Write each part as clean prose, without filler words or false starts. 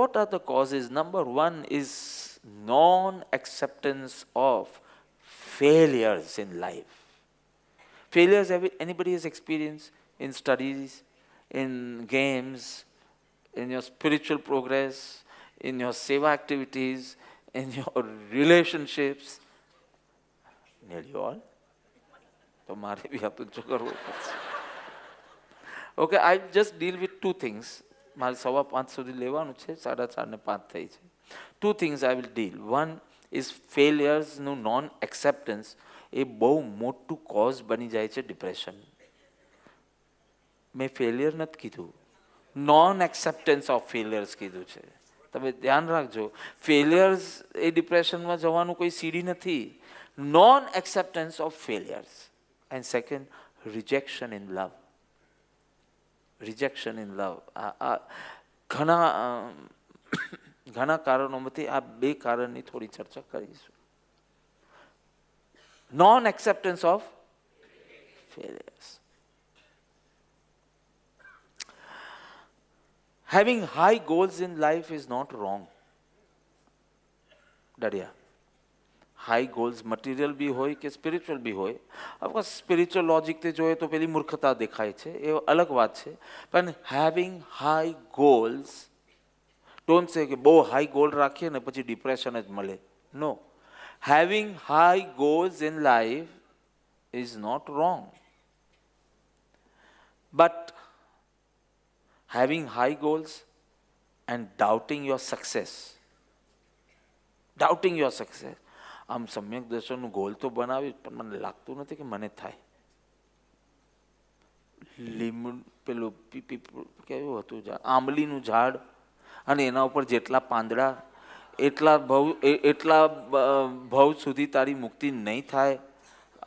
what are the causes? Number one is non-acceptance of failures in life. Failures anybody has experienced in studies, in games, in your spiritual progress, in your seva activities, in your relationships. Nearly all. તો મારે બી આ તો કરવું પડશે. Okay, I just deal with two things. મારે 4:15 સુધી લેવાનું છે, 4:30 ને 5 થઈ છે. Two things I will deal. One is ફેલિયર્સનું નોન એક્સેપ્ટન્સ. એ બહુ મોટું કોઝ બની જાય છે ડિપ્રેશન. મેં ફેલિયર નથી કીધું, નોન એક્સેપ્ટન્સ ઓફ ફેલિયર્સ કીધું છે. તમે ધ્યાન રાખજો, ફેલિયર્સ એ ડિપ્રેશનમાં જવાનું કોઈ સીડી નથી. Non acceptance of failures. And second, rejection in love. Rejection in love. ઘણા કારણોમાંથી આ બે કારણની થોડી ચર્ચા કરીશું. Non acceptance of failures. Having high goals in life is not wrong. Daria. High goals material બી હોય કે સ્પિરિચ્યુઅલ બી હોય. ઓફકોર્સ સ્પિરિચ્યુઅલ લોજિકથી જોઈએ તો પેલી મૂર્ખતા દેખાય છે, એ અલગ વાત છે. પણ હેવિંગ હાઈ ગોલ્સ, ડોન્ટ સે કે બહુ હાઈ ગોલ રાખીએ ને પછી ડિપ્રેશન જ મળે. No, having high goals in life is not wrong. But having high goals and doubting your success. Doubting your success. આમ સમ્યક દર્શનનું ગોલ તો બનાવ્યું, પણ મને લાગતું નથી કે મને થાય. પેલું કેવું હતું, આંબલીનું ઝાડ, અને એના ઉપર જેટલા પાંદડા એટલા ભવ સુધી તારી મુક્તિ નહીં થાય.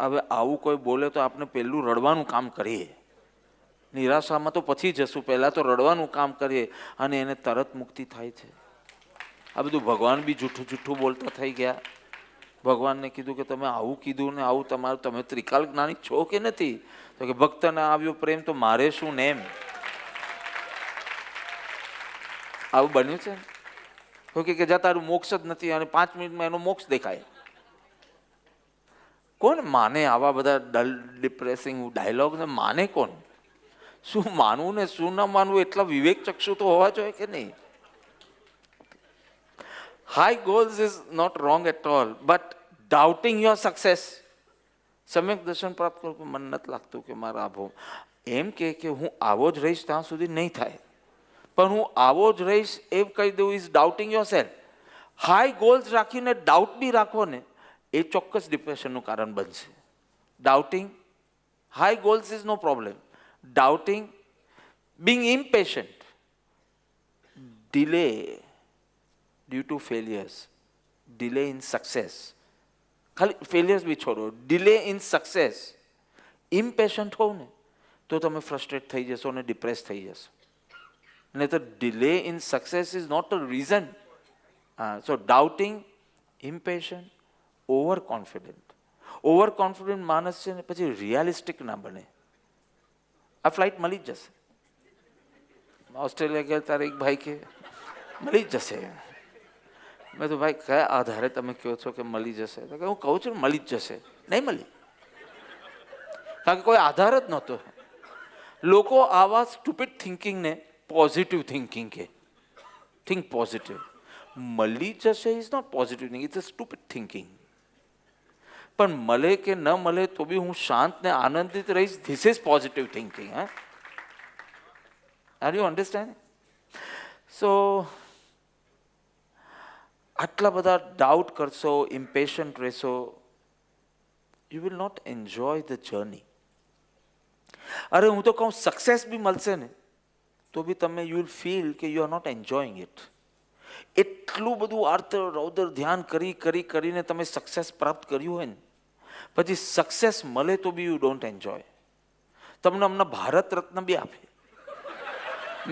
હવે આવું કોઈ બોલે તો આપણે પહેલું રડવાનું કામ કરીએ. નિરાશામાં તો પછી જશું, પહેલાં તો રડવાનું કામ કરીએ અને એને તરત મુક્તિ થાય છે. આ બધું ભગવાન બી જૂઠું જૂઠું બોલતા થઈ ગયા. ભગવાનને કીધું કે તમે આવું કીધું ને આવું તમારું, તમે ત્રિકાલ જ્ઞાની છો કે નથી? તો કે ભક્તને આવ્યો પ્રેમ તો મારે શું ને એમ. આવું બન્યું છે. ઓકે, કે જા તારું મોક્ષ જ નથી અને 5 મિનિટમાં એનો મોક્ષ દેખાય. કોણ માને આવા બધા ડલ ડિપ્રેસિંગ ડાયલોગને? માને કોણ? શું માનવું ને શું ના માનવું એટલા વિવેક ચક્ષુ તો હોવા જોઈએ કે નહીં? High goals is not wrong at all, but doubting your success. સમ્યક દર્શન પ્રાપ્ત કરું, મને નથી લાગતું કે મારા આવો એમ કે હું આવો જ રહીશ ત્યાં સુધી નહીં થાય. પણ હું આવો જ રહીશ એમ કહી દઉં is doubting yourself. High goals રાખીને ડાઉટ બી રાખો ને, એ ચોક્કસ ડિપ્રેશનનું કારણ બનશે. Doubting, high goals is no problem. Doubting, being impatient, delay due to failures, delay in success. ખાલી failures બી છોડો, delay in success. Impatient હોવ ને તો તમે ફ્રસ્ટ્રેટ થઈ જશો અને ડિપ્રેસ થઈ જશો. નહીં તો delay in success is not a reason. So doubting, impatient, overconfident. Overconfident માણસ છે ને પછી રિયાલિસ્ટિક ના બને. આ ફ્લાઇટ મળી જ જશે. ઓસ્ટ્રેલિયા ગયા તારે એક ભાઈ કે મળી જ જશે. મેં તો ભાઈ કયા આધારે તમે કહો છો કે મળી જશે? તો કે હું કહું છું મળી જ જશે. નહીં મળી, કારણ કે કોઈ આધાર જ નહોતો. લોકો આવા સ્ટુપિડ થિંકિંગને પોઝિટિવ થિંકિંગ કે. Think positive. મળી જશે is not positive thinking, it's a stupid thinking. પણ મળે કે ન મળે તો બી હું શાંત ને આનંદિત રહીશ, this is positive thinking. Are you understand? So આટલા બધા ડાઉટ કરશો, ઇમ્પેશન્ટ રહેશો, you will not enjoy the journey. અરે હું તો કહું સક્સેસ બી મળશે ને તો બી તમે યુ વિલ ફીલ કે you are not enjoying it. એટલું બધું આર્ત રૌદર ધ્યાન કરીને તમે સક્સેસ પ્રાપ્ત કર્યું હોય ને, પછી સક્સેસ મળે તો બી યુ ડોન્ટ એન્જોય. તમને હમણાં ભારત રત્ન બી આપે,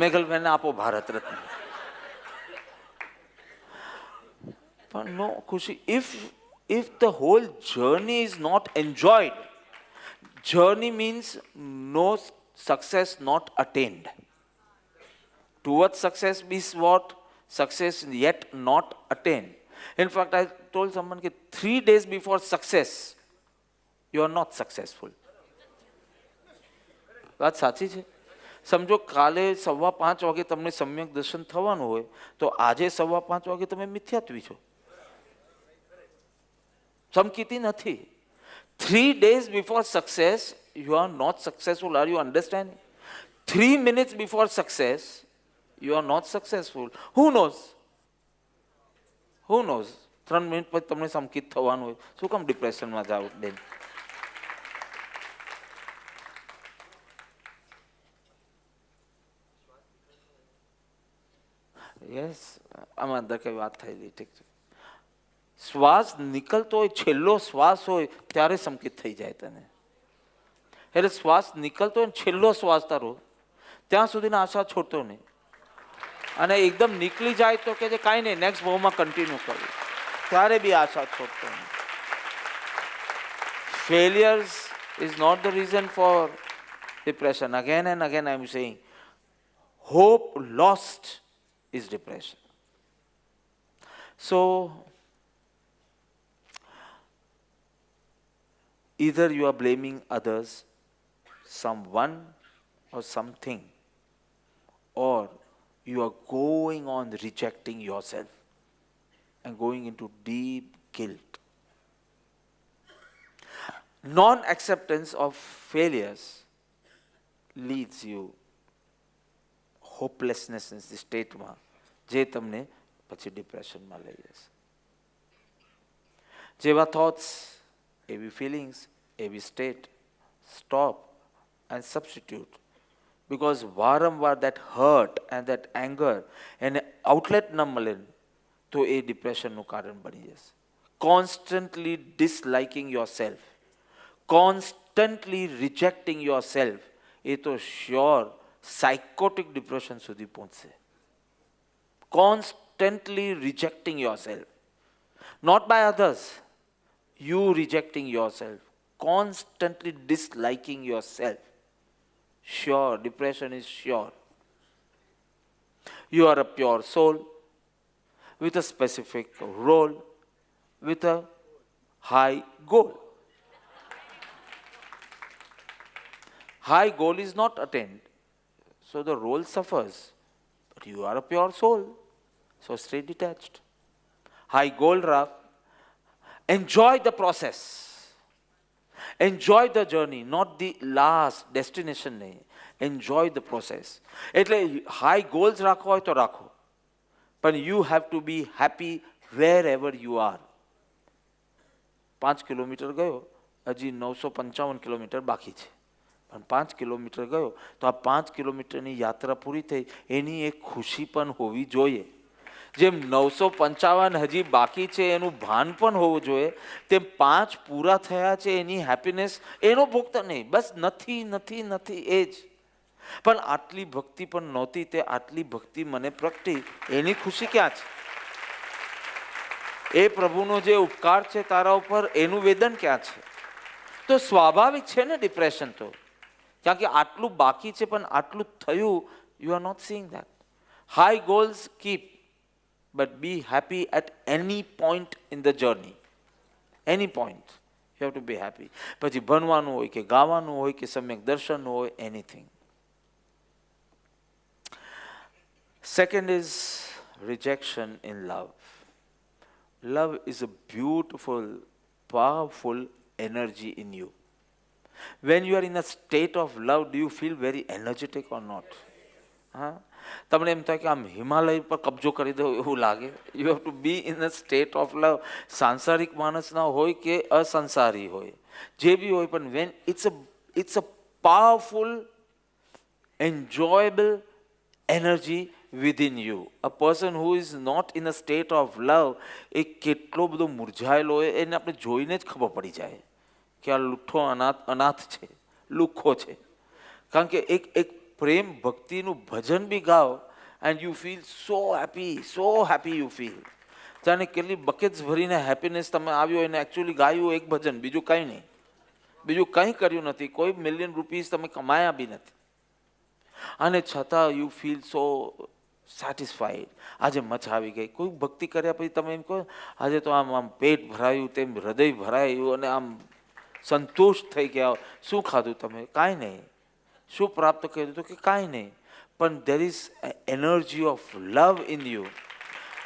મેઘલબેનને આપો ભારત રત્ન, પણ નો ખુશી. if the whole journey is not enjoyed, journey means no success not attained. Towards success is what? success yet not attained. In fact, I told someone that 3 days before success, you are not successful. વાત સાચી છે. સમજો કાલે 5:15 વાગે તમને સમ્યક દર્શન થવાનું હોય તો આજે 5:15 વાગે તમે મિથ્યાત્વી છો, સમકીતી નથી. 3 days before success, you are not successful. Are you understanding? 3 minutes before success, you are not successful. Who knows? Who knows? 3 minute પછી તમને સમકિત થવાનું હોય, શું કામ ડિપ્રેશનમાં જાવ બેન? યસ, આમાં અંદર કઈ વાત થઈ ગઈ, ઠીક છે. શ્વાસ નીકળતો હોય, છેલ્લો શ્વાસ હોય ત્યારે સંકિત થઈ જાય તને. એટલે શ્વાસ નીકળતો હોય, છેલ્લો શ્વાસ તારો, ત્યાં સુધીના આશા છોડતો નહીં. અને એકદમ નીકળી જાય તો કે કાંઈ નહીં, નેક્સ્ટ ભાવમાં કન્ટિન્યુ કરવું, ત્યારે બી આશા છોડતો નહીં. Failures is not the reason for depression. Again and again I am saying, hope lost is depression. So either you are blaming others, someone or something, or you are going on rejecting yourself and going into deep guilt. Non-acceptance of failures leads you હોપલેસનેસ સ્ટેટમાં, જે તમને પછી ડિપ્રેશનમાં લઈ જશે. જેવા thoughts, એવી feelings, એવી state, stop and substitute. Because વારંવાર that hurt and that anger એને આઉટલેટ ન મળે તો એ ડિપ્રેશનનું કારણ બની જશે. Constantly disliking yourself, constantly rejecting yourself, એ તો શ્યોર સાયકોટિક ડિપ્રેશન સુધી પહોંચશે. Constantly rejecting yourself, not by others, you rejecting yourself, constantly disliking yourself. Sure, depression is sure. You are a pure soul with a specific role, with a high goal. High goal is not attained, so the role suffers. But you are a pure soul, so stay detached. High goal rakh. Enjoy the process. Enjoy the journey, not the last destination. Enjoy the process. એટલે high goals રાખો હોય તો રાખો, પણ you have to be happy wherever you are. 5 kilometre ગયો, હજી 955 kilometre બાકી છે. પણ 5 કિલોમીટર ગયો તો આ 5 કિલોમીટરની યાત્રા પૂરી થઈ, એની એક ખુશી પણ હોવી જોઈએ. જેમ 955 હજી બાકી છે એનું ભાન પણ હોવું જોઈએ, તેમ 5 પૂરા થયા છે એની હેપીનેસ, એનો ભોગતા નહીં, બસ નથી નથી નથી એ જ. પણ આટલી ભક્તિ પણ નહોતી, તે આટલી ભક્તિ મને પ્રગટી, એની ખુશી ક્યાં છે? એ પ્રભુનો જે ઉપકાર છે તારા ઉપર, એનું વેદન ક્યાં છે? તો સ્વાભાવિક છે ને ડિપ્રેશન તો, કારણ કે આટલું બાકી છે પણ આટલું થયું. You are not seeing that. High goals keep, but be happy at any point in the journey. Any point you have to be happy. પછી ભણવાનું હોય કે ગાવાનું હોય કે સમ્યક દર્શનનું હોય, anything. Second is rejection in love. Love is a beautiful, powerful energy in you. When you are in a state of love, do you feel very energetic or not? હા, તમને એમ થાય કે આમ હિમાલય પર કબજો કરી દો એવું લાગે. You have to be in a state of love. સાંસારિક માણસના હોય કે અસંસારી હોય, જે બી હોય, પણ when it's a powerful enjoyable energy within you. A person who is not in a state of love, એ કેટલો બધો મુરઝાયેલો હોય એને આપણે જોઈને જ ખબર પડી જાય કે આ લુઠ્ઠો અનાથ છે, લુખ્ખો છે. કારણ કે એક પ્રેમ ભક્તિનું ભજન બી ગાઓ and you feel so happy you feel. જાણે કેટલી બકેટ્સ ભરીને હેપીનેસ તમે આવ્યો એને એકચ્યુઅલી ગાયું એક ભજન, બીજું કંઈ નહીં, બીજું કંઈ કર્યું નથી, કોઈ $1,000,000 તમે કમાયા બી નથી, અને છતાં યુ ફીલ સેટિસ્ફાઈડ. આજે મજા આવી ગઈ. કોઈ ભક્તિ કર્યા પછી તમે એમ કહો આજે તો આમ આમ પેટ ભરાયું, તેમ હૃદય ભરાયું અને આમ સંતોષ થઈ ગયા. શું ખાધું તમે? કાંઈ નહીં. શું પ્રાપ્ત કર્યું? તો કે કાંઈ નહીં. પણ there is energy of love in you.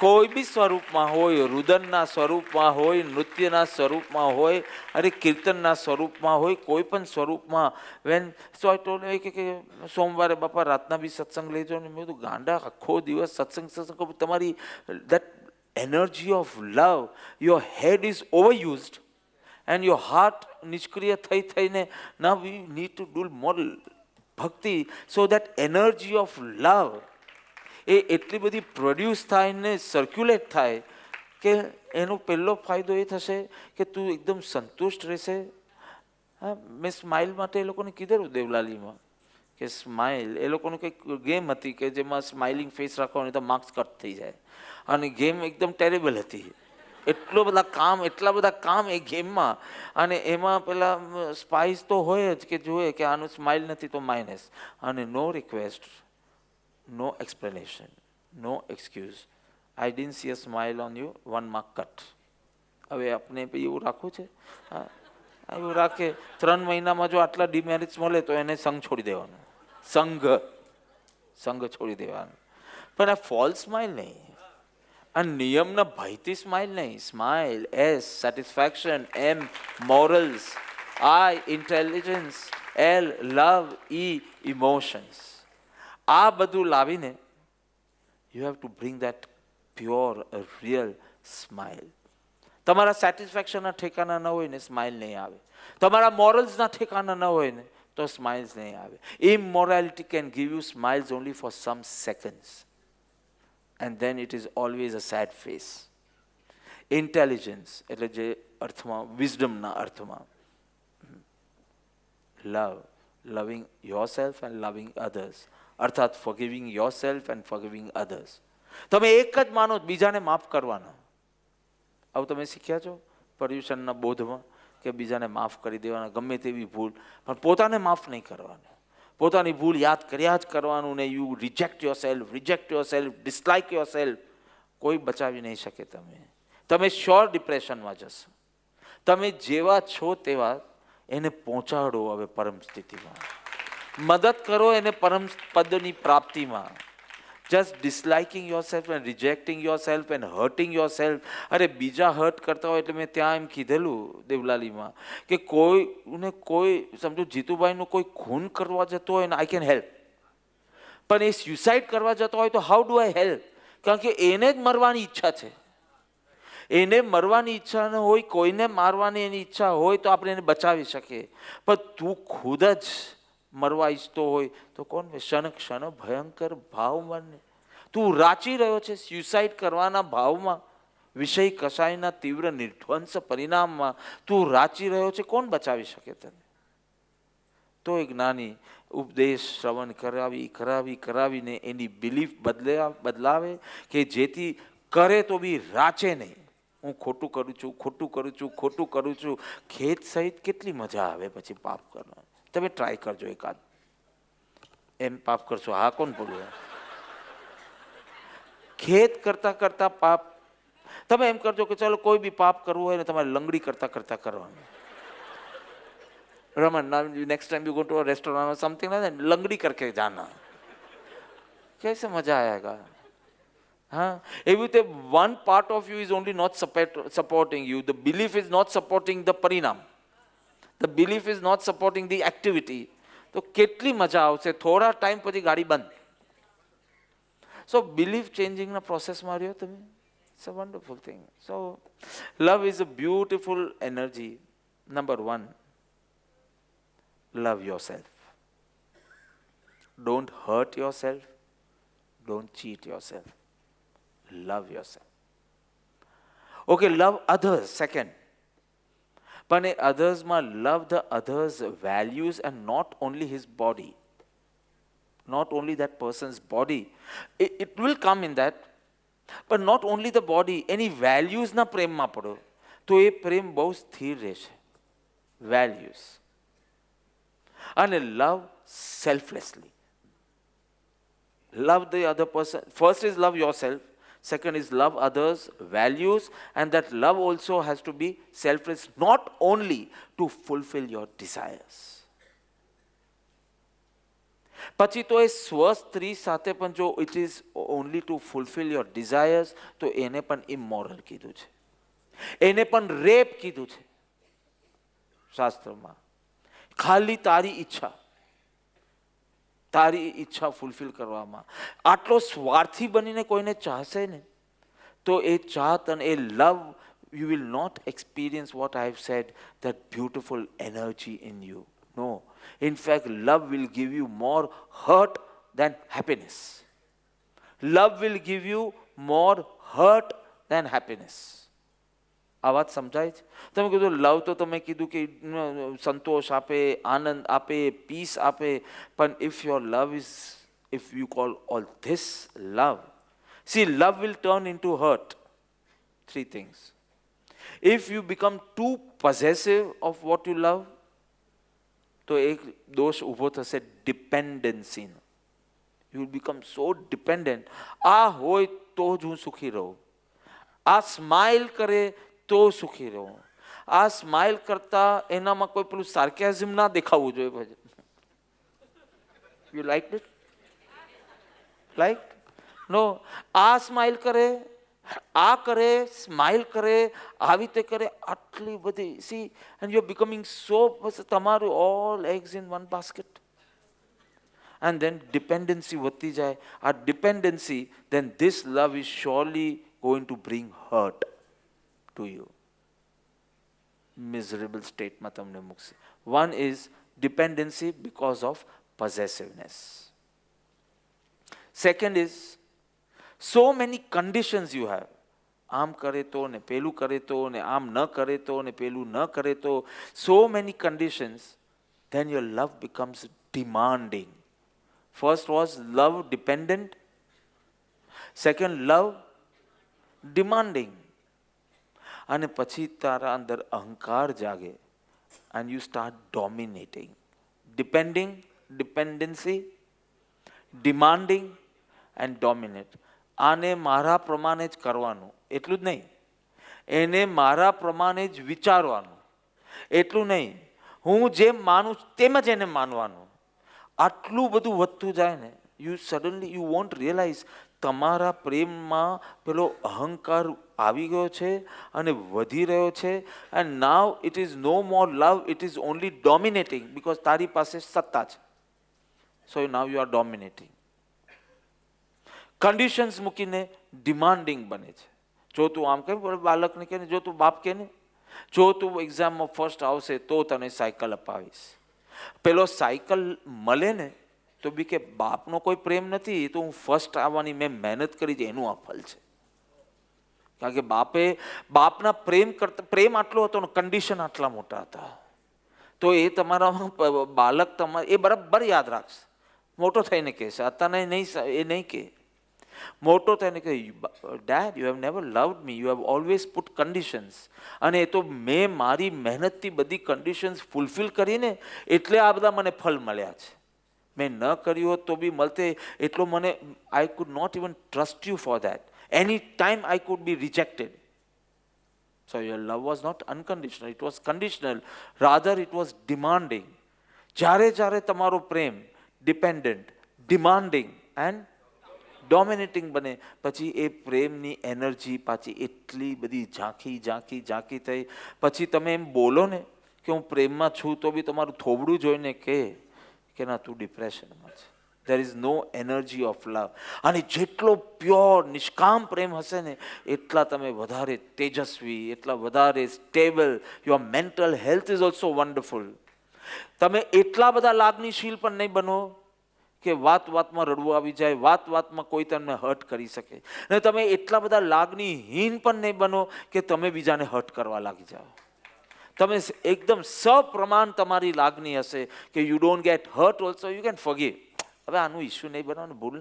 કોઈ બી સ્વરૂપમાં હોય, રુદનના સ્વરૂપમાં હોય, નૃત્યના સ્વરૂપમાં હોય, અરે કીર્તનના સ્વરૂપમાં હોય, કોઈ પણ સ્વરૂપમાં. વેન સો આઈ ટોલ્ડ કે સોમવારે બાપા રાતના બી સત્સંગ લેજો ને. મેં કીધું ગાંડા આખો દિવસ સત્સંગ તમારી that energy of love, your head is overused and your heart નિષ્ક્રિય થઈને now we need to do more bhakti so that energy of love એ એટલી બધી પ્રોડ્યુસ થાય ને સર્ક્યુલેટ થાય કે એનો પહેલો ફાયદો એ થશે કે તું એકદમ સંતુષ્ટ રહેશે. હા, મેં સ્માઇલ માટે એ લોકોને કીધેલું દેવલાલીમાં કે સ્માઇલ, એ લોકોનું કંઈક ગેમ હતી કે જેમાં સ્માઇલિંગ ફેસ રાખવાની તો માર્ક્સ કટ થઈ જાય. અને ગેમ એકદમ ટેરેબલ હતી. એટલા બધા કામ એ ગેમમાં. અને એમાં પેલા સ્પાઇસ તો હોય જ કે જોઈએ કે આનું સ્માઇલ નથી તો માઇનસ. અને નો request, no explanation, no excuse. I didn't see a smile on you, 1 mark cut. હવે આપણે એવું રાખવું છે? હા, એવું રાખે. 3 મહિનામાં જો આટલા ડિમેરિટ્સ મળે તો એને સંઘ છોડી દેવાનો. સંઘ છોડી દેવાનો. પણ આ ફોલ્સ સ્માઇલ નહીં, આ નિયમના ભયથી સ્માઇલ નહીં. સ્માઇલ, એસ સેટિસ્ફેક્શન, એમ મોરલ્સ, આઈ ઇન્ટેલિજન્સ, એલ લવ, ઈ ઇમોશન્સ. આ બધું લાવીને you have to bring that pure real smile. તમારા સેટિસ્ફેક્શનના ઠેકાના ન હોય ને સ્માઇલ નહીં આવે. તમારા મોરલ્સના ઠેકાના ન હોય ને તો સ્માઇલ્સ નહીં આવે. Immorality can give you smiles only for some seconds and then it is always a sad face. Intelligence એટલે જે અર્થમાં, વિઝડમના અર્થમાં, love, loving yourself and loving others, અર્થાત forgiving yourself and forgiving others. તમે એક જ માનો બીજાને માફ કરવાના. આવું તમે શીખ્યા છો પર્યુષણના બોધમાં કે બીજાને માફ કરી દેવાના, ગમે તેવી ભૂલ, પણ પોતાને માફ નહીં કરવાનું. પોતાની ભૂલ યાદ કર્યા જ કરવાનું ને you reject your self, dislike your self. કોઈ બચાવી નહીં શકે તમે. તમે શ્યોર ડિપ્રેશનમાં જશો. તમે જેવા છો તેવા એને પહોંચાડો હવે પરમ સ્થિતિમાં. મદદ કરો એને પરમ પદની પ્રાપ્તિમાં. Just disliking yourself and rejecting yourself and hurting yourself. અરે બીજા હર્ટ કરતા હોય એટલે મેં ત્યાં એમ કીધેલું દેવલાલીમાં કે કોઈ સમજો જીતુભાઈનું કોઈ ખૂન કરવા જતો હોય ને આઈ કેન હેલ્પ, પણ એ સ્યુસાઇડ કરવા જતો હોય તો હાઉ ડુ આઈ હેલ્પ? કારણ કે એને જ મરવાની ઈચ્છા છે. એને મરવાની ઈચ્છા ન હોય, કોઈને મારવાની એની ઈચ્છા હોય તો આપણે એને બચાવી શકીએ. પણ તું ખુદ જ મરવા ઈચ્છતો હોય તો કોણ? ક્ષણ ક્ષણ ભયંકર ભાવમાં તું રાચી રહ્યો છે સ્યુસાઇડ કરવાના ભાવમાં, વિષય કસાયના તીવ્ર નિર્ધ્વંસ પરિણામમાં તું રાચી રહ્યો છે. કોણ બચાવી શકે તને? તો એ જ્ઞાની ઉપદેશ શ્રવણ કરાવીને એની બિલીફ બદલાવે કે જેથી કરે તો બી રાચે નહીં. હું ખોટું કરું છું. ખેદ સહિત કેટલી મજા આવે પછી પાપ કરવાનું. તમે ટ્રાય કરજો એકાદ. એમ પાપ કરશો? હા, કોણ બોલ્યું? ખેદ કરતા પાપ. તમે એમ કરજો કે ચાલો કોઈ બી પાપ કરવું હોય ને તમારે લંગડી કરતા કરવાનું. Raman, now next time you go to a restaurant or something like that, लंगड़ी करके जाना. कैसे मजा आएगा? हाँ, if one part of you is only not supporting you, the belief is not supporting the parinam, the belief is not supporting the activity, તો કેટલી મજા આવશે. થોડા ટાઈમ પછી ગાડી બંધ. સો બિલીફ ચેન્જિંગના પ્રોસેસમાં રહ્યો તમે. It's a wonderful thing. So love is a beautiful energy. Number 1, love yourself. Don't hurt yourself. Don't cheat yourself. Love yourself. Okay, love others. Second. But others must love the others' values and not only his body. Not only that person's body. It will come in that. But not only the body. Any values na prem ma pado. To ye prem bahut sthir રહેશે. Values. And love selflessly. Love the other person. First is love yourself. Second is love others, values, and that love also has to be selfless, not only to fulfill your desires. પછી તો એ સ્વસ્ત્રી સાથે પણ જો it is only to fulfil your desires તો એને પણ immoral કીધું છે, એને પણ રેપ કીધું છે શાસ્ત્રમાં. ખાલી તારી ઈચ્છા ફૂલફિલ કરવામાં આટલો સ્વાર્થી બનીને કોઈને ચાહશે ને તો એ ચાહત અને એ લવ you will not experience what I have said, that beautiful energy in you. No. In fact, love will give you more hurt than happiness. Love will give you more hurt than happiness. આ વાત સમજાય છે? તમે કીધું લવ તો તમે કીધું કે સંતોષ આપે, આનંદ આપે, પીસ આપે, પણ if your love is, if you call all this love, see, love will turn into hurt. Three things. If you become too possessive of what you love, તો એક દોષ ઊભો થશે ડિપેન્ડન્સીનો. You will become so dependent. આ હોય તો જ હું સુખી રહું, આ સ્માઇલ કરે તો સુખી રહું, આ સ્માઇલ કરતા એનામાં કોઈ પેલું સાર્કેઝમ ના દેખાવું જોઈએ. You like it? લાઈક? નો. આ સ્માઇલ કરે, આ કરે, સ્માઇલ કરે, આવી રીતે કરે, આટલી બધી. See, and you are becoming so, તમારું all eggs in one basket. And then dependency વધતી જાય. આ dependency, then this love is surely going to bring hurt to you. Miserable સ્ટેટમાં તમને મૂકશે. One is dependency because of possessiveness. Second is so many conditions you have. આમ કરે તો ને પેલું કરે તો ને આમ ન કરે તો ને પેલું ન કરે તો. So many conditions. Then your love becomes demanding. First was love dependent. Second, love demanding. અને પછી તારા અંદર અહંકાર જાગે and you start dominating. Depending, dependency, demanding and dominate. આને મારા પ્રમાણે જ કરવાનું, એટલું જ નહીં, એને મારા પ્રમાણે જ વિચારવાનું, એટલું નહીં, હું જેમ માનું તેમ જ એને માનવાનું. આટલું બધું વધતું જાય ને, you suddenly you won't realise તમારા પ્રેમમાં પેલો અહંકાર આવી ગયો છે અને વધી રહ્યો છે. And now it is no more love, it is only dominating, because તારી પાસે સત્તા છે. So now you are dominating. Conditions મૂકીને ડિમાન્ડિંગ બને છે. જો તું આમ કહે, બાળકને કહે ને, જો તું બાપ કહે ને, જો તું એક્ઝામમાં ફર્સ્ટ આવશે તો તને સાયકલ અપાવીશ. પેલો સાયકલ મળે ને તો બી કે બાપનો કોઈ પ્રેમ નથી, એ તો હું ફર્સ્ટ આવવાની મેં મહેનત કરી છે એનું આ ફળ છે. કારણ કે બાપના પ્રેમ કરતા, પ્રેમ આટલો હતો ને કન્ડિશન આટલા મોટા હતા. તો એ તમારામાં બાળક તમારે એ બરાબર યાદ રાખશે. મોટો થઈને કહેશે, અત્યારે નહીં, એ નહીં કહે. મોટો થઈને કહે, dad you have never loved me, you have always put conditions. અને એ તો મેં મારી મહેનતથી બધી કન્ડિશન્સ ફૂલફિલ કરીને એટલે આ બધા મને ફળ મળ્યા છે. મેં ન કર્યું હોત તો બી મળતે. એટલો મને, I could not even trust you for that. Any time I could be rejected. So your love was not unconditional, it was conditional. Rather it was demanding. જ્યારે તમારો પ્રેમ ડિપેન્ડન્ટ, ડિમાન્ડિંગ એન્ડ ડોમિનેટિંગ બને, પછી એ પ્રેમની energy પાછી એટલી બધી ઝાંખી થઈ. પછી તમે એમ બોલો ને કે હું પ્રેમમાં છું તો બી તમારું થોબડું જોઈને કે ના તું ડિપ્રેશનમાં છે. There is no energy of love. અને જેટલો પ્યોર નિષ્કામ પ્રેમ હશે ને એટલા તમે વધારે તેજસ્વી, એટલા વધારે stable. Your mental health is also wonderful. તમે એટલા બધા લાગણીશીલ પણ નહીં બનો કે વાતમાં રડવું આવી જાય, વાતમાં કોઈ તમને હર્ટ કરી શકે. અને તમે એટલા બધા લાગણીહીન પણ નહીં બનો કે તમે બીજાને હર્ટ કરવા લાગી જાઓ. તમે એકદમ સપ્રમાણ તમારી લાગણી હશે કે you don't get hurt also, you can forgive. હવે આનું ઇસ્યુ નહીં બનાવવાનું, ભૂલ.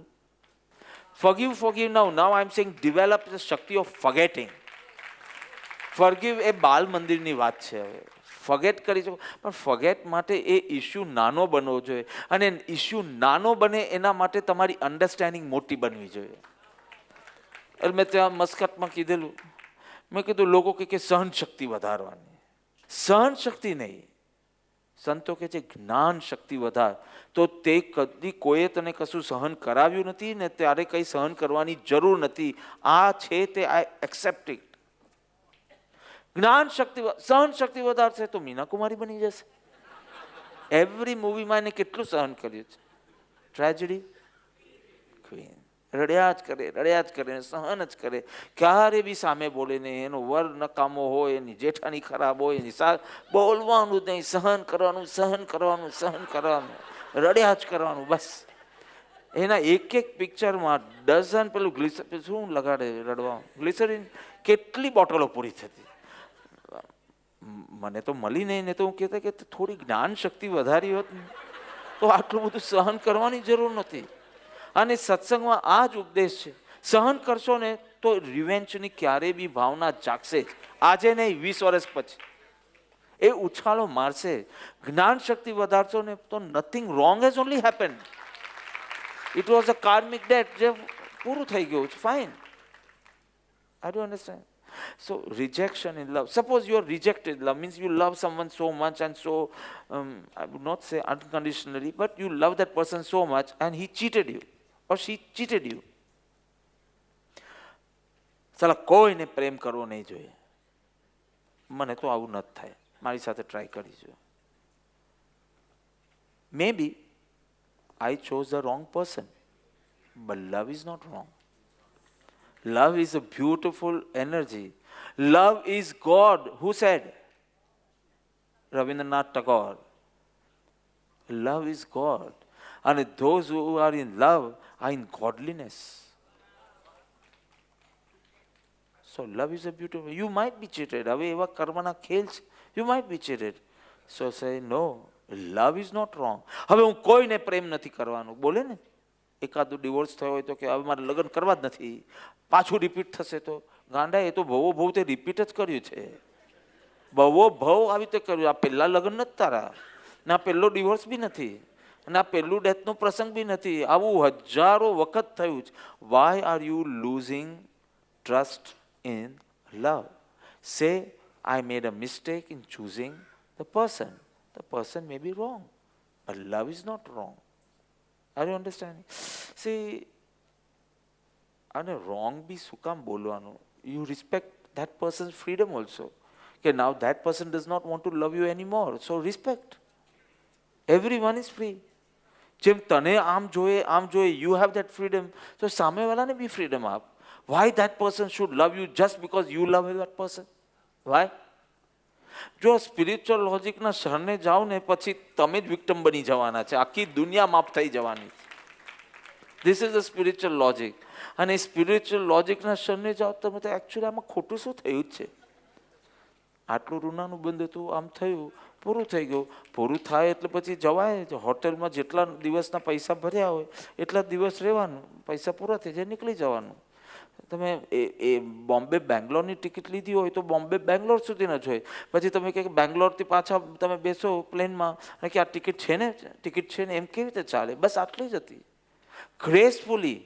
Forgive now I am saying develop the shakti of forgetting. Forgive એ બાલ મંદિરની વાત છે. હવે ફગેટ કરી શકો, પણ ફગેટ માટે એ ઇસ્યુ નાનો બનવો જોઈએ, અને ઇસ્યુ નાનો બને એના માટે તમારી અન્ડરસ્ટેન્ડિંગ મોટી બનવી જોઈએ. એટલે મેં ત્યાં મસ્કટમાં કીધેલું, મેં કીધું લોકો કે સહન શક્તિ વધારવાની, સહન શક્તિ નહીં, સંતો કે છે જ્ઞાન શક્તિ વધાર. તો તે કદી કોઈએ તને કશું સહન કરાવ્યું નથી ને ત્યારે કંઈ સહન કરવાની જરૂર નથી. આ છે તે આઈ એક્સેપ્ટ ઇટ. જ્ઞાન શક્તિ, સહન શક્તિ વધારશે તો મીના કુમારી બની જશે. એવરી મૂવીમાં એને કેટલું સહન કર્યું છે. ટ્રેજેડી ક્વીન, રડ્યા જ કરે, સહન જ કરે, ક્યારે બી સામે બોલે નહીં. એનો વર નકામો હોય, એની જેઠાણી ખરાબ હોય, એની બોલવાનું જ નહીં, સહન કરવાનું, રડ્યા જ કરવાનું બસ. એના એક પિક્ચરમાં ડઝન પેલું શું લગાડે રડવા, ગ્લિસરીન, કેટલી બોટલો પૂરી થતી. મને તો મળી નહીં, ને તો હું કહેતા કે થોડી જ્ઞાન શક્તિ વધારી હોત ને તો આટલું બધું સહન કરવાની જરૂર નથી. અને સત્સંગમાં આ જ ઉપદેશ છે. સહન કરશો ને તો રિવેન્જની ક્યારેય બી ભાવના જાગશે જ. આજે નહીં, 20 વર્ષ પછી એ ઉછાળો મારશે. જ્ઞાન શક્તિ વધારશો ને તો nothing wrong has only happen. It was a karmic date, જે પૂરું થઈ ગયું છે. Fine. I don't understand. So rejection in love. Suppose you are rejected. Love means you love someone so much and so, I would not say unconditionally, but you love that person so much and he cheated you or she cheated you. ચાલો કોઈને પ્રેમ કરવો નહીં જોઈએ. મને તો આવું નથી થાય, મારી સાથે try કરીજો. Maybe I chose the wrong person, but love is not wrong. Love is a beautiful energy. Love is God. Who said? Rabindranath Tagore. Love is God. And those who are in love are in godliness. So love is a beautiful. You might be cheated. હવે એવા કર્મના ખેલ છે. You might be cheated. So say no. Love is not wrong. હવે હું કોઈને પ્રેમ નથી કરવાનું બોલે ને, એકાદું ડિવોર્સ થયો હોય તો કે હવે મારે લગ્ન કરવા જ નથી, પાછું રિપીટ થશે તો ગાંડા, એ તો ભવો તે રિપીટ જ કર્યું છે. ભવ આવી રીતે કર્યું. આ પહેલા લગ્ન નથી તારા, ના પહેલો ડિવોર્સ બી નથી, અને આ પહેલું ડેથનો પ્રસંગ બી નથી. આવું હજારો વખત થયું છે. Why are you losing trust in love? Say I made a mistake in choosing the person. The person may be wrong, but love is not wrong. Are you understanding? See, અને wrong બી શું કામ બોલવાનું? You respect that person's freedom also. Okay, now that person does not want to love you anymore, so respect. Everyone is free. જેમ તને આમ જોઈએ, you have that freedom, so સામેવાળાને બી freedom આપ. Why that person should love you just because you love that person? Why? જો spiritual લોજિકના શરણે જાઓ ને પછી તમે જ વિક્ટમ બની જવાના છે, આખી દુનિયા માફ થઈ જવાની. This is the spiritual logic. અને સ્પિરિચ્યુઅલ લોજિકના શરણે જાઓ તમે તો એકચ્યુઅલી આમાં ખોટું શું થયું જ છે? આટલું ઋણાનું બંધ હતું, આમ થયું, પૂરું થઈ ગયું. પૂરું થાય એટલે પછી જવાય. હોટેલમાં જેટલા દિવસના પૈસા ભર્યા હોય એટલા દિવસ રહેવાનું, પૈસા પૂરા થઈ જાય નીકળી જવાનું. તમે એ બોમ્બે બેંગ્લોરની ટિકિટ લીધી હોય તો બોમ્બે બેંગ્લોર સુધીના જ હોય. પછી તમે કે બેંગ્લોરથી પાછા તમે બેસો પ્લેનમાં અને કે આ ટિકિટ છે ને એમ કેવી રીતે ચાલે? બસ આટલી જ હતી. ગ્રેસફુલી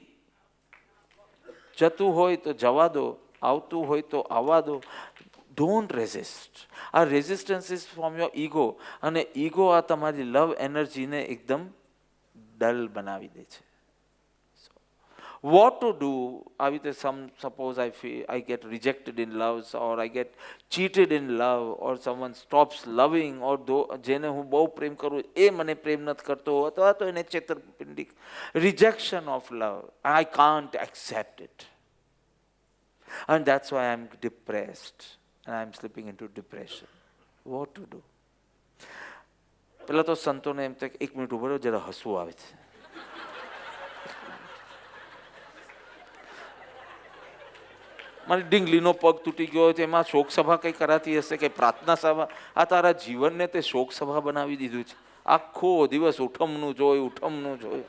જતું હોય તો જવા દો, આવતું હોય તો આવવા દો. Don't resist. આ resistance is from your ego, અને ઈગો આ તમારી લવ એનર્જીને એકદમ ડલ બનાવી દે છે. What to do? Suppose I get rejected in love, or I get cheated in love, or someone stops loving, or જેને હું બહુ પ્રેમ કરું એ મને પ્રેમ નથી કરતો, અથવા તો એને છેતરપિંડી. Rejection of love. I can't accept it. And that's why I'm depressed and I'm slipping into depression. What to do? પેલા તો સંતોને એમ થાય 1 મિનિટ ઉભો રહો, જરા હસવું આવે છે. મારી ડીંગલીનો પગ તૂટી ગયો હોય તો એમાં શોક સભા કંઈ કરાતી હશે કે પ્રાર્થના સભા? આ તારા જીવનને તે શોક સભા બનાવી દીધું છે. આખો દિવસ ઉઠમનું જોય.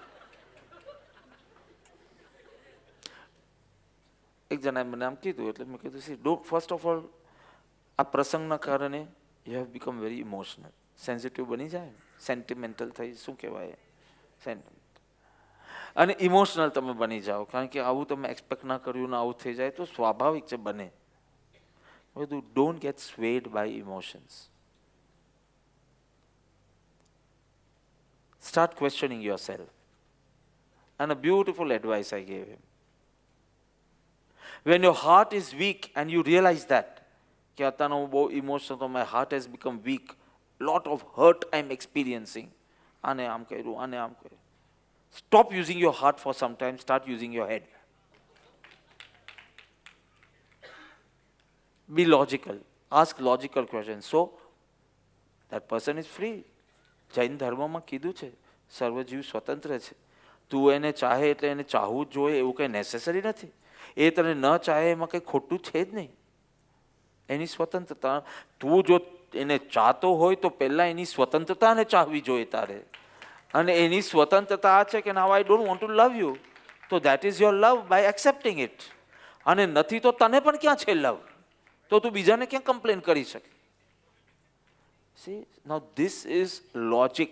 એક જણાએ મને આમ કીધું એટલે મેં કીધું, C don't, first of all આ પ્રસંગના કારણે you have become very emotional, sensitive બની જાય, સેન્ટિમેન્ટલ થઈ, શું કહેવાય, અને ઇમોશનલ તમે બની જાઓ, કારણ કે આવું તમે એક્સપેક્ટ ના કર્યું ને આવું થઈ જાય તો સ્વાભાવિક છે બને. બધું don't get swayed by emotions. Start questioning yourself. And a beautiful advice I gave him. When your heart is weak and you realize that, कि અત્યારનો હું બહુ ઇમોશનલ તો my heart has become weak, lot of hurt I am experiencing, આને આમ કર્યું, આને આમ કર્યું. Stop using your heart for some time, start using your head. Be logical, ask logical questions. So, that person is free. Jain ધર્મમાં કીધું છે સર્વજીવ સ્વતંત્ર છે. તું એને ચાહે એટલે એને ચાહવું જ જોઈએ એવું કંઈ નેસેસરી નથી. એ તને ન ચાહે એમાં કંઈ ખોટું છે જ નહીં. એની સ્વતંત્રતા, તું જો એને ચાહતો હોય તો પહેલાં એની સ્વતંત્રતાને ચાહવી જોઈએ તારે. અને એની સ્વતંત્રતા આ છે કે now I don't want to love you, તો that is your love by accepting it. અને નથી તો તને પણ ક્યાં છે લવ, તો તું બીજાને ક્યાં કમ્પ્લેન કરી શકે. See, now this is logic.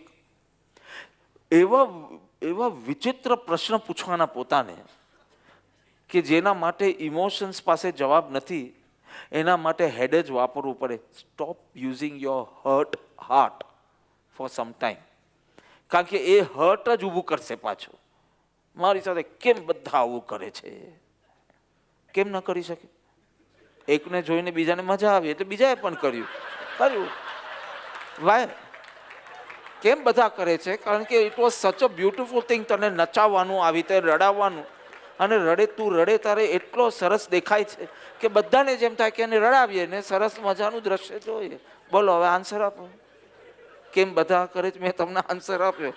એવા વિચિત્ર પ્રશ્ન પૂછવાના પોતાને કે જેના માટે ઇમોશન્સ પાસે જવાબ નથી, એના માટે હેડ જ વાપરવું પડે. Stop using your heart for some time, કારણ કે એ હર્ટ જ ઊભું કરશે પાછું. મારી સાથે કેમ બધા આવું કરે છે, કેમ ન કરી શકે? એકને જોઈને બીજાને મજા આવી એટલે બીજાએ પણ કર્યું. વાય કેમ બધા કરે છે? કારણ કે ઇટ વોઝ સચ અ બ્યુટિફુલ થિંગ. તને નચાવવાનું, આવી રીતે રડાવવાનું, અને તું રડે તારે એટલો સરસ દેખાય છે કે બધાને જેમ થાય કે એને રડાવીએ ને સરસ મજાનું દ્રશ્ય જોઈએ. બોલો હવે આન્સર આપો, કેમ બધા કરે છે? મેં તમને આન્સર આપ્યો.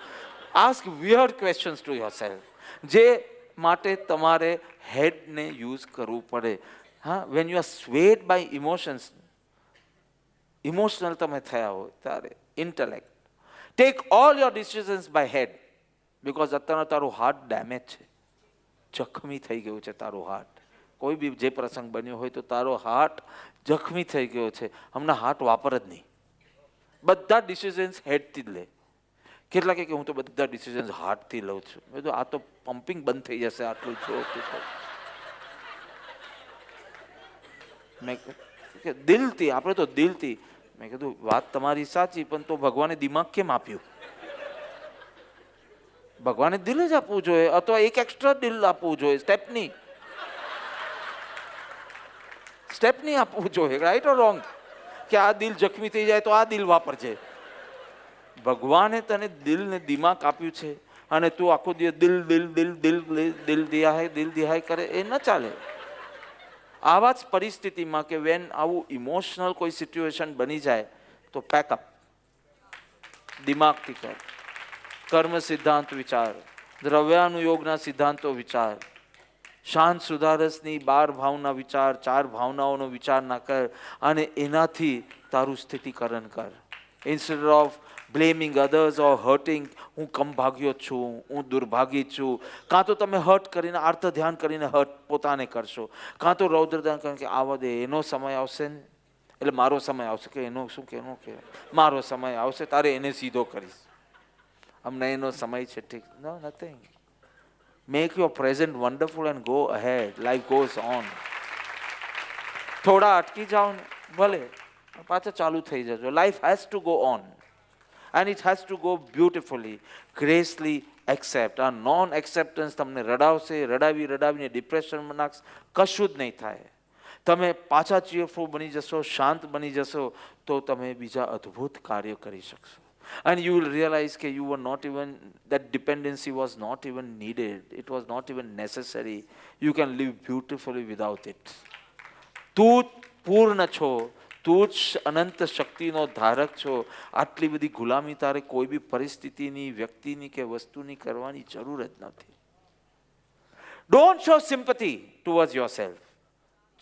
Ask weird questions to yourself, જે માટે તમારે હેડને યુઝ કરવું પડે. હા, when you are swayed by emotions, emotional તમે થયા હોય ત્યારે intellect, take all your decisions by head. Because અત્યારે તારું હાર્ટ ડેમેજ છે, જખમી થઈ ગયું છે તારું હાર્ટ. કોઈ બી જે પ્રસંગ બન્યો હોય તો તારો હાર્ટ જખમી થઈ ગયો છે. હમણાં હાર્ટ વાપર જ નહીં, બધા ડિસિઝન્સ હેડથી જ લે. કેટલા કે હું તો બધા ડિસિઝન્સ હાર્ટથી લઉં છું. મેં તો આ તો પમ્પિંગ બંધ થઈ જશે આટલું જો. મેં કે દિલથી, આપણે તો દિલથી. મેં કીધું વાત તમારી સાચી, પણ તો ભગવાને દિમાગ કેમ આપ્યું? ભગવાને દિલ જ આપવું જોઈએ, અથવા એક એક્સ્ટ્રા દિલ આપવું જોઈએ, સ્ટેપની આપવું જોઈએ. Right or wrong? કે આ દિલ જખમી થઈ જાય તો આ દિલ વાપરજે. ભગવાને તને દિલ ને દિમાગ આપ્યું છે, અને તું આખો દિવસ દિલ દિલ દિલ દિલ દિલ દિહાય કરે, એ ન ચાલે. આવા જ પરિસ્થિતિમાં કે વેન આવું ઇમોશનલ કોઈ સિચ્યુએશન બની જાય તો પેકઅપ, દિમાગથી કર. કર્મ સિદ્ધાંત વિચાર, દ્રવ્યાનુયોગના સિદ્ધાંતો વિચાર, શાંત સુધારસની 12 ભાવના વિચાર, 4 ભાવનાઓનો વિચાર ના કર, અને એનાથી તારું સ્થિતિકરણ કર. Instead of blaming others or hurting, હું કમભાગ્યો છું, હું દુર્ભાગી છું. કાં તો તમે હર્ટ કરીને, આર્ત ધ્યાન કરીને હર્ટ પોતાને કરશો, કાં તો રૌદ્ર ધ્યાન કરીને કે આવા દે, એનો સમય આવશે ને, એટલે મારો સમય આવશે, કે એનો શું કે એનો કે મારો સમય આવશે, તારે એને સીધો કરીશ, હમણાં એનો સમય છે, ઠીક. No, nothing. Make your present wonderful and go ahead. Life goes on. થોડા અટકી જાઓ ને ભલે, પાછા ચાલુ થઈ જજો. Life has to go on. And it has to go beautifully, gracefully accept. આ નોન એક્સેપ્ટન્સ તમને રડાવશે, રડાવીને ડિપ્રેશનમાં નાખશે, કશું જ નહીં થાય. તમે પાછા ચીયરફુલ બની જશો, શાંત બની જશો, તો તમે બીજા અદ્ભુત કાર્ય કરી શકશો. And you will realize that you were not even, that dependency was not even needed. It was not even necessary. You can live beautifully without it. તું પૂર્ણ છો, તું જ અનંત શક્તિનો ધારક છો. આટલી બધી ગુલામી તારે કોઈ બી પરિસ્થિતિની, વ્યક્તિની કે વસ્તુની કરવાની જરૂર જ નથી. Don't show sympathy towards yourself.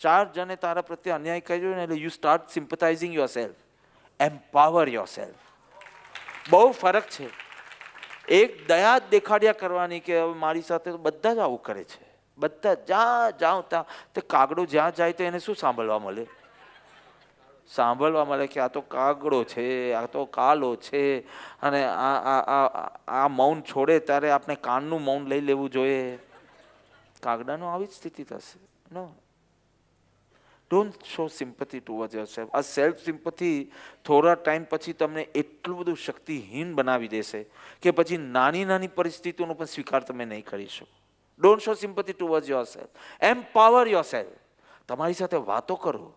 4 જણે તારા પ્રત્યે અન્યાય કર્યો ને એટલે you start sympathising yourself. Empower yourself. બહુ ફરક છે. એક દયા જ દેખાડ્યા કરવાની કે હવે મારી સાથે બધા જ આવું કરે છે, બધા જ્યાં જાઉં ત્યાં તે કાગડો જ્યાં જાય તો એને શું સાંભળવા મળે? સાંભળવા મળે કે આ તો કાગડો છે, આ તો કાલો છે, અને આ મૌન છોડે ત્યારે આપણે કાનનું મૌન લઈ લેવું જોઈએ. કાગડાનું આવી જ સ્થિતિ થશે. No, don't show sympathy towards yourself. આ સેલ્ફ સિમ્પથી થોડા ટાઈમ પછી તમને એટલું બધું શક્તિહીન બનાવી દેશે કે પછી નાની નાની પરિસ્થિતિઓનો પણ સ્વીકાર તમે નહીં કરી શકો. Don't show sympathy towards yourself. Empower yourself. તમારી સાથે વાતો કરો,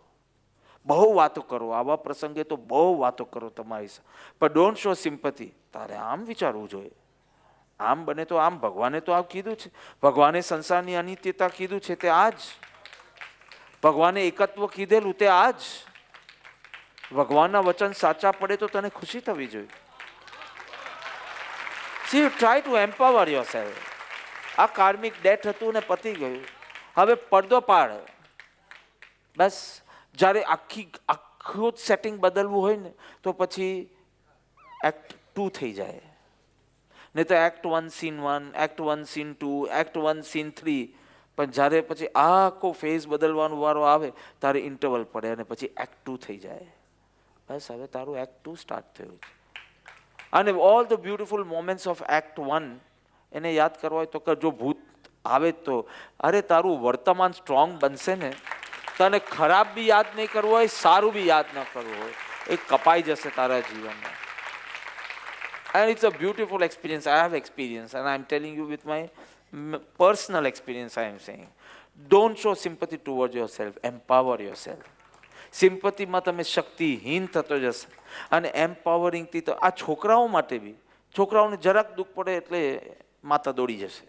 બહુ વાતો કરો. આવા પ્રસંગે તો બહુ વાતો કરો તમારી સાથે, પણ ડોન્ટ શો સિમ્પથી. તારે આમ વિચારવું જોઈએ, આમ બને તો આમ. ભગવાને તો આમ કીધું છે. ભગવાને સંસારની અનિત્યતા કીધું છે તે આ જ. ભગવાને એકત્વ કીધેલું તે આ જ. ભગવાનના વચન સાચા પડે તો તને ખુશી થવી જોઈએ. See, you try to empower yourself. આ કાર્મિક ડેટ હતું ને પતી ગયું. હવે પડદો પાડ. બસ જ્યારે આખું જ સેટિંગ બદલવું હોય ને તો પછી એક્ટ 2 થઈ જાય. નહીં તો act 1 scene 1, act 1 scene 2, act 1 scene 3. પણ જ્યારે પછી આખો ફેઝ બદલવાનો વારો આવે ત્યારે ઇન્ટરવલ પડે અને પછી એક્ટ 2 થઈ જાય. બસ હવે તારું એક્ટ 2 સ્ટાર્ટ થયું છે. અને all the beautiful moments of act 1 એને યાદ કરવા હોય તો જો ભૂત આવે તો અરે તારું વર્તમાન સ્ટ્રોંગ બનશે ને. તને ખરાબ બી યાદ નહીં કરવું હોય, સારું બી યાદ ન કરવું હોય, એ કપાઈ જશે તારા જીવનમાં. And it's a beautiful experience. I have experience and I'm telling you with my personal experience I am saying. Don't show sympathy towards yourself. Empower yourself. સિમ્પથીમાં તમે શક્તિહીન થતો જશે. અને એમ્પાવરિંગથી તો આ છોકરાઓ માટે બી, છોકરાઓને જરાક દુઃખ પડે એટલે માતા દોડી જશે,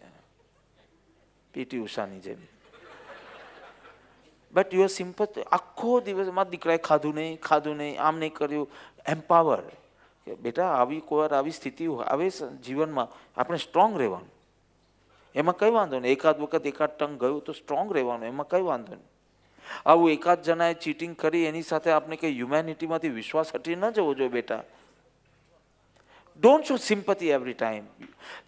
પીટી ઉષાની જેમ. બટ યુઅર સિમ્પથી આખો દિવસ મારા દીકરાએ ખાધું નહીં, આમ નહીં કર્યું. એમ્પાવર કે બેટા આવી કોઈ વાર આવી સ્થિતિ આવે જીવનમાં, આપણે સ્ટ્રોંગ રહેવાનું. એમાં કંઈ વાંધો નહીં. એકાદ વખત એકાદ ટંગ ગયું તો સ્ટ્રોંગ રહેવાનું, એમાં કંઈ વાંધો નહીં. આવું એકાદ જણાએ ચીટિંગ કરી એની સાથે આપણે કંઈ હ્યુમેનિટીમાંથી વિશ્વાસ હટી ન જવો જોઈએ બેટા. Don't show sympathy every time.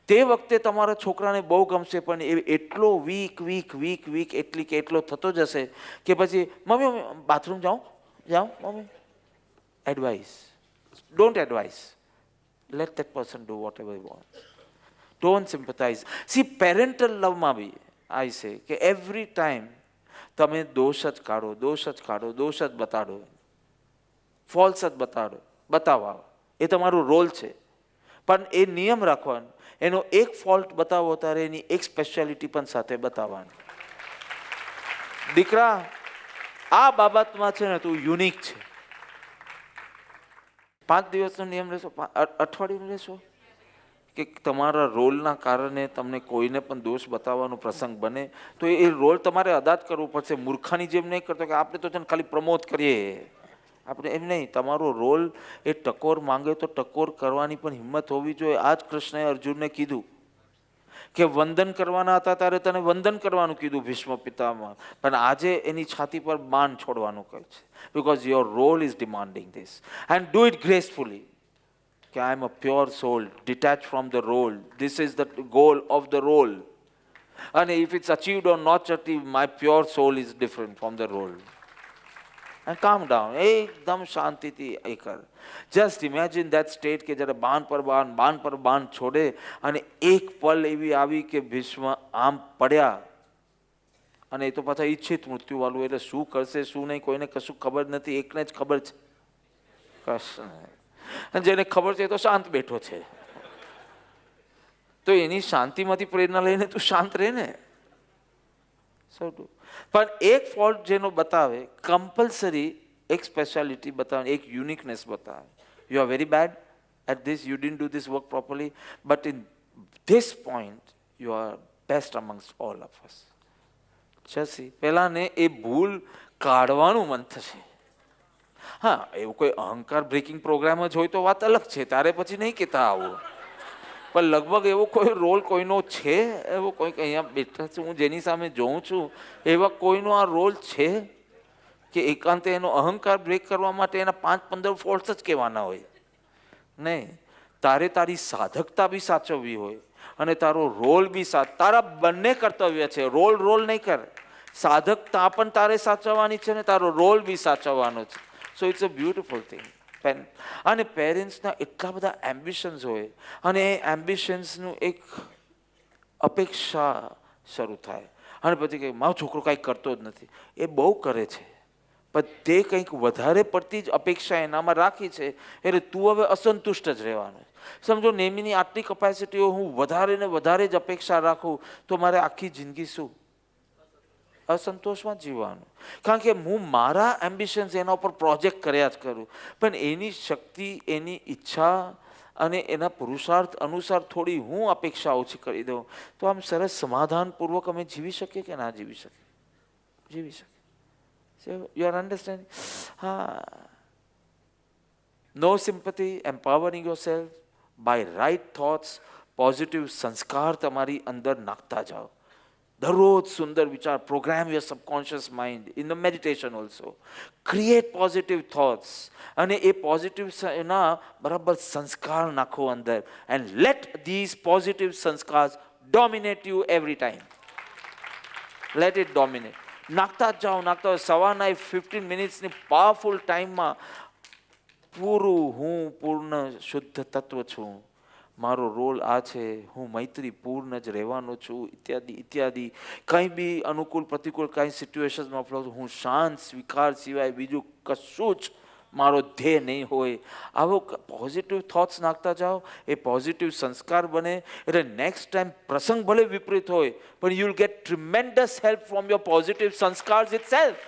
તે વખતે તમારા છોકરાને બહુ ગમશે પણ એ એટલો વીક એટલી કે એટલો થતો જશે કે પછી મમ્મી બાથરૂમ જાઉં mummy. Advice, don't advice. Let that person do whatever he wants. Don't sympathise. See, parental લવમાં બી આઈ સે કે એવરી ટાઈમ તમે દોષ જ બતાડો, ફોલ્સ જ બતાવો. એ તમારું રોલ છે. પણ એ નિયમ રાખવાનો, એનો એક ફોલ્ટ બતાવો ત્યારે એની એક સ્પેશિયાલિટી પણ સાથે બતાવવાની. દીકરા, આ બાબતમાં છે ને તું યુનિક છે. 5 દિવસનો નિયમ લેશો, અઠવાડિયું લેશો કે તમારા રોલના કારણે તમને કોઈને પણ દોષ બતાવવાનો પ્રસંગ બને તો એ રોલ તમારે અદા જ કરવો પડશે. મૂર્ખાની જેમ નહીં કરતો કે આપણે તો છે ને ખાલી પ્રમોટ કરીએ. આપણે એમ નહીં. તમારો રોલ એ ટકોર માંગે તો ટકોર કરવાની પણ હિંમત હોવી જોઈએ. આ જ કૃષ્ણએ અર્જુનને કીધું કે વંદન કરવાના હતા ત્યારે તને વંદન કરવાનું કીધું ભીષ્મ પિતામહ, પણ આજે એની છાતી પર બાણ છોડવાનું કહે છે. Because your role is demanding this and do it gracefully. કે I am a pure soul, detached from the role. This is the goal of the role. And if it's achieved or not achieved, my pure soul is different from the role. And calm down. એકદમ શાંતિથી એ કર. Just imagine that state કે જ્યારે બાણ પર બાણ છોડે અને એક પલ એવી આવી કે ભીષ્મ આમ પડ્યા અને એ તો પાછા ઈચ્છિત મૃત્યુવાળું, એટલે શું કરશે શું નહીં કોઈને કશું ખબર નથી, એકને જ ખબર છે કૃષ્ણ. અને જેને ખબર છે એ તો શાંત બેઠો છે. તો એની શાંતિમાંથી પ્રેરણા લઈને તું શાંત રહે ને. પણ એક ફોલ્ટ જેનો બતાવે, કમ્પલસરી એક સ્પેશિયાલિટી બતાવે, એક યુનિકનેસ બતાવે. You are very bad at this, you didn't do this work properly, but in this point you are best amongst all of us. જસી પહેલાને એ ભૂલ કાઢવાનું મન થશે. હા, એવું કોઈ અહંકાર બ્રેકિંગ પ્રોગ્રામ જ હોય તો વાત અલગ છે, તારે પછી નહીં કહેતા આવું. પણ લગભગ એવો કોઈ રોલ કોઈનો છે, એવો કોઈ અહીંયા બેઠા છું હું જેની સામે જોઉં છું, એવા કોઈનો આ રોલ છે કે એકાંતે એનો અહંકાર બ્રેક કરવા માટે એના 5-15 ફોલ્ટ્સ જ કહેવાના હોય? નહીં. તારે તારી સાધકતા બી સાચવવી હોય અને તારો રોલ બી તારા બંને કર્તવ્ય છે. રોલ નહીં કર. સાધકતા પણ તારે સાચવવાની છે ને તારો રોલ બી સાચવવાનો છે. So it's a beautiful thing. અને પેરેન્ટ્સના એટલા બધા એમ્બિશન્સ હોય, અને એ એમ્બિશન્સનું એક અપેક્ષા શરૂ થાય, અને પછી કે મારો છોકરો કાંઈ કરતો જ નથી. એ બહુ કરે છે, પણ તે કંઈક વધારે પડતી જ અપેક્ષા એનામાં રાખી છે, એટલે તું હવે અસંતુષ્ટ જ રહેવાનો. સમજો નેમીની આટલી કેપેસિટીઓ હું વધારે ને વધારે જ અપેક્ષા રાખું, તો મારે આખી જિંદગી શું અસંતોષમાં જીવવાનું. કારણ કે હું મારા એમ્બિશન્સ એના ઉપર પ્રોજેક્ટ કર્યા જ કરું, પણ એની શક્તિ, એની ઈચ્છા અને એના પુરુષાર્થ અનુસાર થોડી હું અપેક્ષા ઓછી કરી દઉં, તો આમ સરસ સમાધાનપૂર્વક અમે જીવી શકીએ કે ના જીવી શકીએ? જીવી શકીએ. You are understanding? No sympathy, empowering yourself by right thoughts, positive સંસ્કાર તમારી અંદર નાખતા જાઓ. દરરોજ સુંદર વિચાર. Program your subconscious mind in the meditation also. Create positive thoughts, અને એ પોઝિટિવ એના બરાબર સંસ્કાર નાખો અંદર, એન્ડ લેટ ધીઝ પોઝિટિવ સંસ્કાર dominate you every time. Let it dominate. નાખતા જ જાઓ, નાખતા જાઓ. સવારના 15 મિનિટ્સની પાવરફુલ ટાઈમમાં પૂરું હું પૂર્ણ શુદ્ધ તત્વ છું, મારો રોલ આ છે, હું મૈત્રી પૂર્ણ જ રહેવાનો છું, ઇત્યાદિ ઇત્યાદિ. કંઈ બી અનુકૂળ પ્રતિકૂળ કાંઈ સિચ્યુએશનમાં હું શાંત સ્વીકાર સિવાય બીજું કશું જ મારો ધ્યેય નહીં હોય. આવો પોઝિટિવ થોટ્સ નાખતા જાઓ, એ પોઝિટિવ સંસ્કાર બને, એટલે નેક્સ્ટ ટાઈમ પ્રસંગ ભલે વિપરીત હોય, પણ you will get tremendous help from your positive sanskar itself.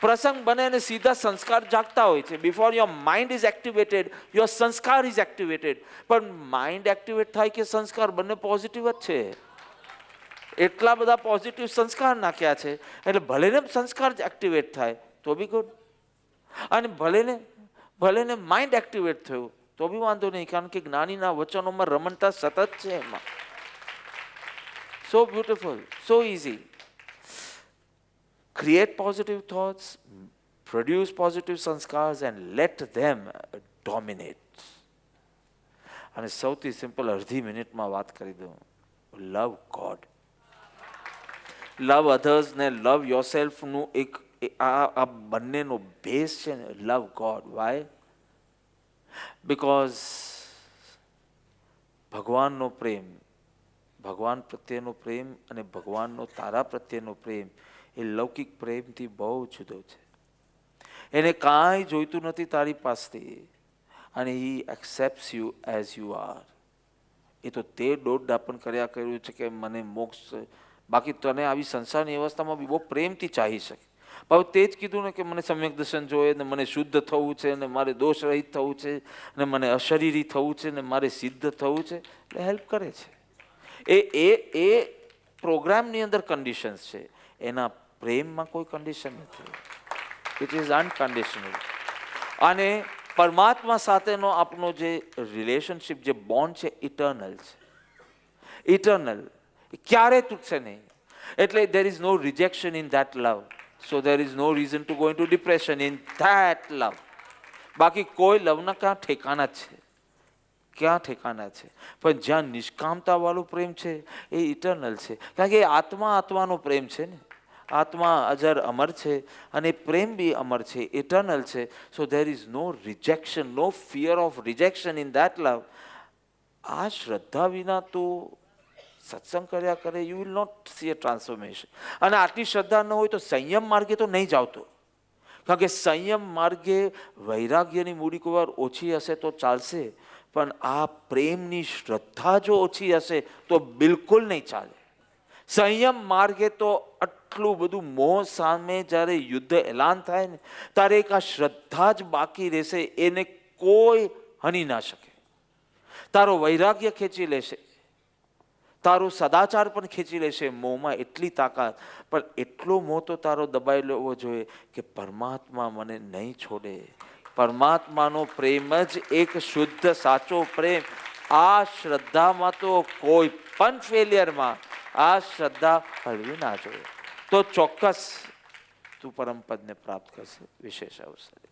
પ્રસંગ બને અને સીધા સંસ્કાર જાગતા હોય છે. Before your mind is activated, your sanskar is activated. પણ માઇન્ડ એક્ટિવેટ થાય કે સંસ્કાર, બંને પોઝિટિવ જ છે. એટલા બધા પોઝિટિવ સંસ્કાર નાખ્યા છે, એટલે ભલે ને સંસ્કાર જ એક્ટિવેટ થાય તો બી ગુડ, અને ભલે ને માઇન્ડ એક્ટિવેટ થયું તો બી વાંધો નહીં, કારણ કે જ્ઞાનીના વચનોમાં રમણતા સતત છે એમાં. સો beautiful, so easy. Create positive thoughts, produce positive sanskars, and let them dominate. અને સૌથી સિમ્પલ અડધી મિનિટમાં વાત કરી દઉં. લવ ગોડ, લવ અધર્સ ને લવ યોરસેલ્ફનું એક આ બંનેનો બેઝ છે ને, લવ ગોડ. વાય? બિકોઝ ભગવાનનો પ્રેમ, ભગવાન પ્રત્યેનો પ્રેમ અને ભગવાનનો તારા પ્રત્યેનો પ્રેમ એ લૌકિક પ્રેમથી બહુ જુદો છે. એને કાંઈ જોઈતું નથી તારી પાસેથી, અને હી એક્સેપ્ટ્સ યુ એઝ યુ આર. એ તો તે દોડડાપણ કર્યા કર્યું છે કે મને મોક્ષ, બાકી તને આવી સંસારની અવસ્થામાં બી બહુ પ્રેમથી ચાહી શકે. ભાવ તે જ કીધું ને કે મને સમ્યક દર્શન જોઈએ, ને મને શુદ્ધ થવું છે, ને મારે દોષ રહિત થવું છે, ને મને અશરીરી થવું છે, ને મારે સિદ્ધ થવું છે, એટલે હેલ્પ કરે છે. એ પ્રોગ્રામની અંદર કન્ડિશન્સ છે, એના પ્રેમમાં કોઈ કન્ડિશન નથી. It is unconditional. અને પરમાત્મા સાથેનો આપણો જે રિલેશનશિપ, જે બોન્ડ છે, ઇટર્નલ છે. ઇટર્નલ, ક્યારે તૂટશે નહીં. એટલે there is no rejection in that love. So there is no reason to go into depression in that love. બાકી કોઈ લવના ક્યાં ઠેકાના છે, ક્યાં ઠેકાના છે. પણ જ્યાં નિષ્કામતાવાળું પ્રેમ છે એ ઇટર્નલ છે, કારણ કે એ આત્માનો પ્રેમ છે ને. આત્મા અજર અમર છે, અને પ્રેમ બી અમર છે, ઇટર્નલ છે. So there is no rejection, no fear of rejection in that love. આ શ્રદ્ધા વિના તો સત્સંગ કર્યા કરે, you will not see a transformation. અને આટલી શ્રદ્ધા ન હોય તો સંયમ માર્ગે તો નહીં જ આવતો, કારણ કે સંયમ માર્ગે વૈરાગ્યની મૂડી કોઈ વાર ઓછી હશે તો ચાલશે, પણ આ પ્રેમની શ્રદ્ધા જો ઓછી હશે તો બિલકુલ નહીં ચાલે. સંયમ માર્ગે તો આટલું બધું મોહ સામે જ્યારે યુદ્ધ એલાન થાય ને, ત્યારે એક આ શ્રદ્ધા જ બાકી રહેશે, એને કોઈ હની ના શકે. તારો વૈરાગ્ય ખેંચી લેશે, તારો સદાચાર પણ ખેંચી લેશે. મોહમાં એટલી તાકાત, પણ એટલો મોહ તો તારો દબાઈ લેવો જોઈએ કે પરમાત્મા મને નહીં છોડે. પરમાત્માનો પ્રેમ જ એક શુદ્ધ સાચો પ્રેમ. આ શ્રદ્ધામાં તો કોઈ પણ ફેલિયરમાં આ શ્રદ્ધા હળવી ના જોઈએ, તો ચોક્કસ તું પરમપદને પ્રાપ્ત કરશે વિશેષ અવસરે.